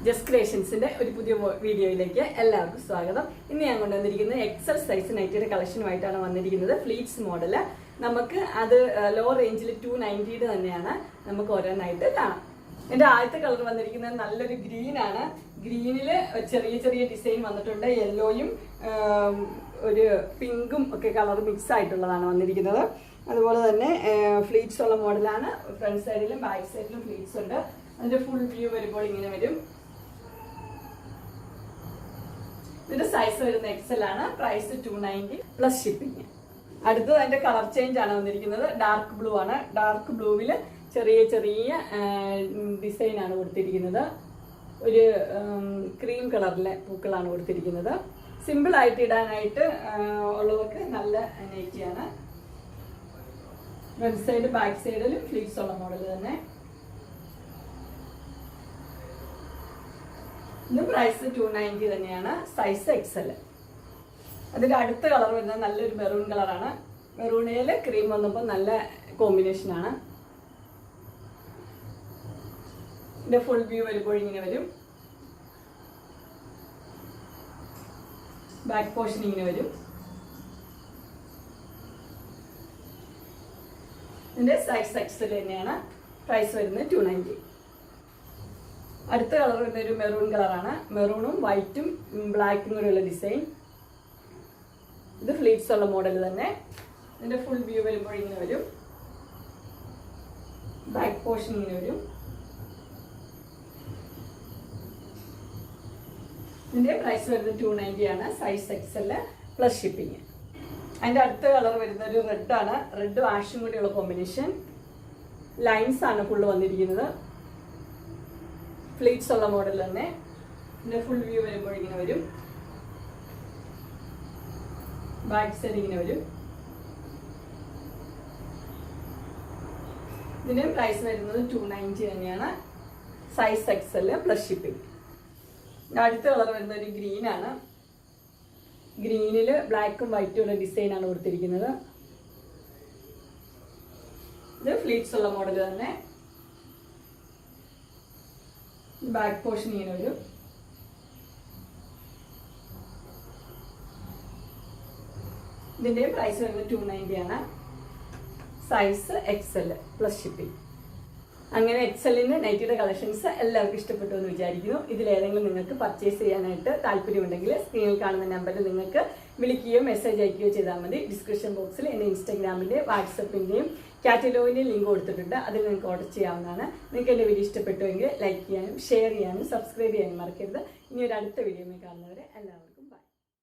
Just ക്രിയേഷൻസിന്റെ ഒരു പുതിയ വീഡിയോയിലേക്ക് എല്ലാവർക്കും സ്വാഗതം. ഇന്ന് ഞാൻ കൊണ്ടുവന്നിരിക്കുന്നത് എക്സൽ സൈസ് നൈറ്റിയുടെ കളക്ഷനുമായിട്ടാണ് വന്നിരിക്കുന്നത്. ഫ്ലീറ്റ്സ് മോഡല് നമുക്ക് അത് ലോ റേഞ്ചിൽ 290 തന്നെയാണ്. നമുക്ക് ഓരോന്നായിട്ട് കാണാം. എൻ്റെ ആദ്യത്തെ കളർ വന്നിരിക്കുന്നത് നല്ലൊരു ഗ്രീൻ ആണ്. ഗ്രീനില് ചെറിയ ചെറിയ ഡിസൈൻ വന്നിട്ടുണ്ട്. യെല്ലോയും ഒരു പിങ്കും ഒക്കെ കളർ മിക്സ് ആയിട്ടുള്ളതാണ് വന്നിരിക്കുന്നത്. അതുപോലെ തന്നെ ഫ്ലീറ്റ്സ് ഉള്ള മോഡലാണ്. ഫ്രണ്ട് സൈഡിലും ബാക്ക് സൈഡിലും ഫ്ലീറ്റ്സ് ഉണ്ട്. അതിന്റെ ഫുൾ വ്യൂ വരുമ്പോൾ ഇങ്ങനെ വരും. ഇതിന്റെ സൈസ് വരുന്ന എക്സൽ ആണ്. Price 290 plus shipping. അടുത്തത് അതിന്റെ കളർ ചേഞ്ച് ആണ് വന്നിരിക്കുന്നത്. ഡാർക്ക് ബ്ലൂ ആണ്. ഡാർക്ക് ബ്ലൂവില് ചെറിയ ചെറിയ ഡിസൈൻ ആണ് കൊടുത്തിരിക്കുന്നത്. ഒരു ക്രീം കളറിലെ പൂക്കളാണ് കൊടുത്തിരിക്കുന്നത്. സിമ്പിൾ ആയിട്ട് ഇടാനായിട്ട് ഉള്ളവർക്ക് നല്ല നൈറ്റിയാണ്. ഫ്രണ്ട് സൈഡ് ബാക്ക് സൈഡിലും ഫ്ലീറ്റ്സ് ഉള്ള മോഡൽ തന്നെ. ഇത് പ്രൈസ് 290 തന്നെയാണ്. Size Excel. അതിന്റെ അടുത്ത കളർ വരുന്നത് നല്ലൊരു മെറൂൺ കളറാണ്. മെറൂണില് ക്രീം വന്നപ്പോൾ നല്ല കോമ്പിനേഷൻ ആണ്. ഇതിന്റെ ഫുൾ വ്യൂ വരുമ്പോൾ ഇങ്ങനെ വരും. ബാക്ക് പോർഷൻ ഇങ്ങനെ വരും. ഇതിന്റെ സൈസ് എക്സൽ തന്നെയാണ്. പ്രൈസ് വരുന്നത് 290. അടുത്ത കളർ വരുന്ന ഒരു മെറൂൺ കളറാണ്. മെറൂണും വൈറ്റും ബ്ലാക്കും കൂടെയുള്ള ഡിസൈൻ. ഇത് ഫ്ലീറ്റ്സ് ഉള്ള മോഡൽ തന്നെ. ഇതിന്റെ ഫുൾ വ്യൂ വരുമ്പോൾ ഇങ്ങനെ വരും. ബാക്ക് പോർഷൻ ഇങ്ങനെ വരും. ഇതിന്റെ പ്രൈസ് വരുന്നത് 290 ആണ്. Size Excel plus shipping. അതിന്റെ അടുത്ത കളർ വരുന്ന ഒരു റെഡ് ആണ്. റെഡും ആഷും കൂടിയുള്ള കോമ്പിനേഷൻ. ലൈൻസ് ആണ് ഫുള്ള് വന്നിരിക്കുന്നത്. ഫ്ലീറ്റ്സ് ഉള്ള മോഡൽ തന്നെ. ഇതിന്റെ ഫുൾ വ്യൂ വരുമ്പോൾ ഇങ്ങനെ വരും. ബാക്ക് സൈഡ് ഇങ്ങനെ വരും. ഇതിന്റെ പ്രൈസ് വരുന്നത് 290 തന്നെയാണ്. Size Excel plus shipping. അടുത്ത കളർ വരുന്ന ഒരു ഗ്രീൻ ആണ്. ഗ്രീനില് ബ്ലാക്കും വൈറ്റും ഉള്ള ഡിസൈൻ ആണ് കൊടുത്തിരിക്കുന്നത്. ഇത് ഫ്ലീറ്റ്സ് ഉള്ള മോഡൽ തന്നെ. ബാക്ക് പോർഷൻ ഇങ്ങനെ വരും. ഇതിന്റെ പ്രൈസ് വരുന്നത് 290 ആണ്. Size Excel plus shipping. അങ്ങനെ എക്സലിന്റെ നൈറ്റിയുടെ കളക്ഷൻസ് എല്ലാവർക്കും ഇഷ്ടപ്പെട്ടു എന്ന് വിചാരിക്കുന്നു. ഇതിലേതെങ്കിലും നിങ്ങൾക്ക് പർച്ചേസ് ചെയ്യാനായിട്ട് താല്പര്യമുണ്ടെങ്കിൽ സ്ക്രീനിൽ കാണുന്ന നമ്പറിൽ നിങ്ങൾക്ക് വിളിക്കുകയോ മെസ്സേജ് അയക്കുകയോ ചെയ്താൽ മതി. ഡിസ്ക്രിപ്ഷൻ ബോക്സിൽ എൻ്റെ ഇൻസ്റ്റാഗ്രാമിൻ്റെ വാട്സപ്പിൻ്റെയും കാറ്റലോഗിൻ്റെയും ലിങ്ക് കൊടുത്തിട്ടുണ്ട്. അതിൽ നിങ്ങൾക്ക് ഓർഡർ ചെയ്യാവുന്നതാണ്. നിങ്ങൾക്ക് എൻ്റെ വീഡിയോ ഇഷ്ടപ്പെട്ടുവെങ്കിൽ ലൈക്ക് ചെയ്യാനും ഷെയർ ചെയ്യാനും സബ്സ്ക്രൈബ് ചെയ്യാനും മറക്കരുത്. ഇനി ഒരു അടുത്ത വീഡിയോയിൽ കാണുന്നവരെ എല്ലാവർക്കും